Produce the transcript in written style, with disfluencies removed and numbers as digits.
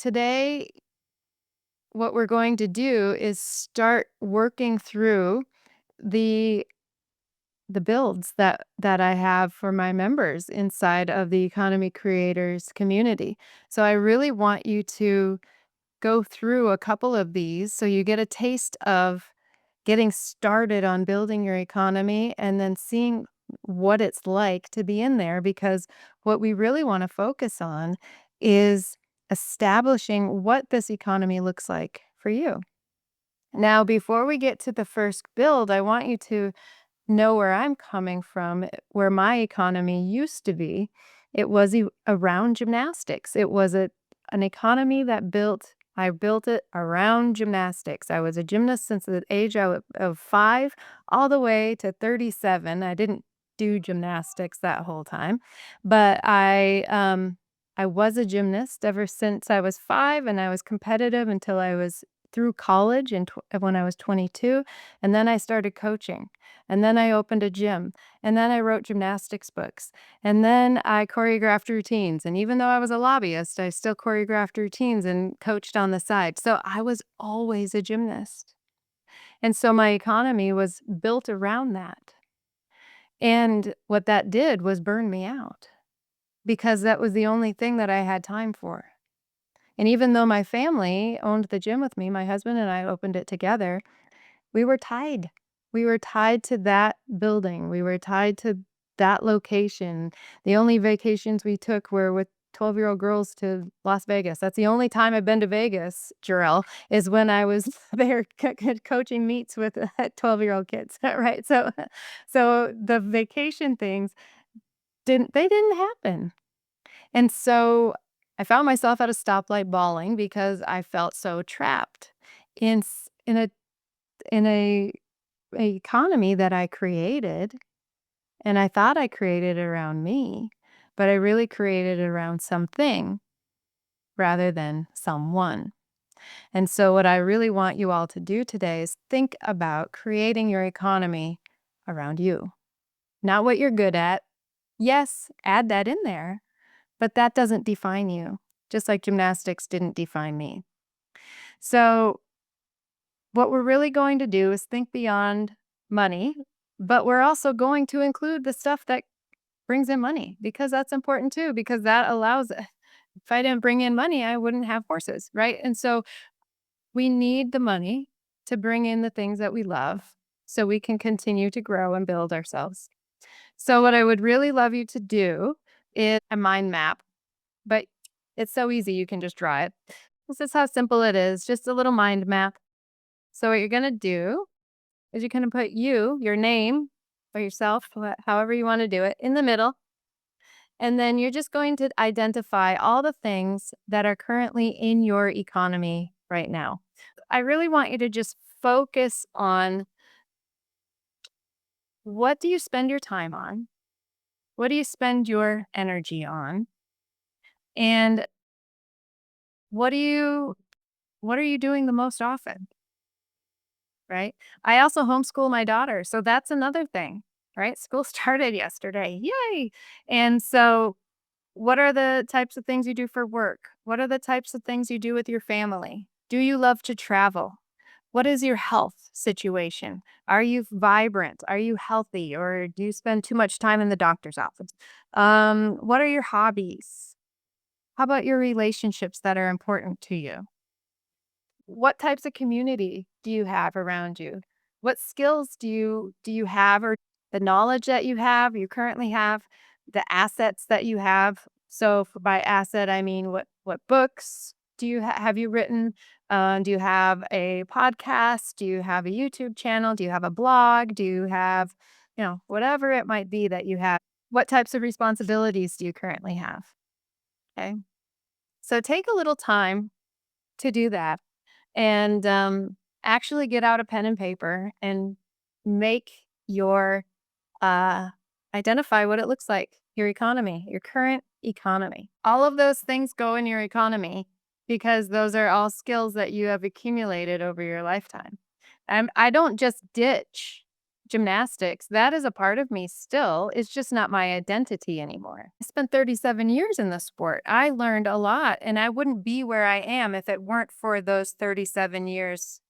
today, what we're going to do is start working through the the builds that I have for my members inside of the Economy Creators community. So I really want you to go through a couple of these so you get a taste of getting started on building your economy and then seeing what it's like to be in there, because what we really want to focus on is establishing what this economy looks like for you. Now, before we get to the first build, I want you to know where I'm coming from, where my economy used to be. It was around gymnastics. It was an economy that I built it around gymnastics. I was a gymnast since the age of 5 all the way to 37. I didn't do gymnastics that whole time, but I was a gymnast ever since I was 5, and I was competitive until I was through college and when I was 22, and then I started coaching. And then I opened a gym, and then I wrote gymnastics books, and then I choreographed routines, and even though I was a lobbyist, I still choreographed routines and coached on the side. So I was always a gymnast. And so my economy was built around that. And what that did was burn me out because that was the only thing that I had time for. And even though my family owned the gym with me, my husband and I opened it together, we were tied. We were tied to that building. We were tied to that location. The only vacations we took were with 12-year-old girls to Las Vegas. That's the only time I've been to Vegas, Jarrell, is when I was there coaching meets with 12-year-old kids, right? So the vacation things didn't happen. And so I found myself at a stoplight bawling because I felt so trapped in a economy that I created, and I thought I created it around me, but I really created it around something rather than someone. And so what I really want you all to do today is think about creating your economy around you, not what you're good at. Yes, add that in there, but that doesn't define you, just like gymnastics didn't define me. So what we're really going to do is think beyond money, but we're also going to include the stuff that brings in money, because that's important too, because that allows if I didn't bring in money, I wouldn't have horses, right? And so we need the money to bring in the things that we love so we can continue to grow and build ourselves. So what I would really love you to do is a mind map, but it's so easy, you can just draw it. This is how simple it is, just a little mind map. So what you're going to do is you're going to put your name, or yourself, however you want to do it, in the middle. And then you're just going to identify all the things that are currently in your economy right now. I really want you to just focus on, what do you spend your time on? What do you spend your energy on? And what are you doing the most often, right? I also homeschool my daughter, so that's another thing, right? School started yesterday. Yay. And so what are the types of things you do for work? What are the types of things you do with your family? Do you love to travel? What is your health situation? Are you vibrant? Are you healthy? Or do you spend too much time in the doctor's office? What are your hobbies? How about your relationships that are important to you? What types of community do you have around you? What skills do you have, or the knowledge that you currently have, the assets that you have? So by asset, I mean, what books do you have you written? Do you have a podcast? Do you have a YouTube channel? Do you have a blog? Do you have, whatever it might be that you have? What types of responsibilities do you currently have? Okay. So take a little time to do that, and actually get out a pen and paper and make your uh, identify what it looks like, your economy, your current economy. All of those things go in your economy because those are all skills that you have accumulated over your lifetime. I don't just ditch gymnastics, that is a part of me still. It's just not my identity anymore. I spent 37 years in the sport. I learned a lot, and I wouldn't be where I am if it weren't for those 37 years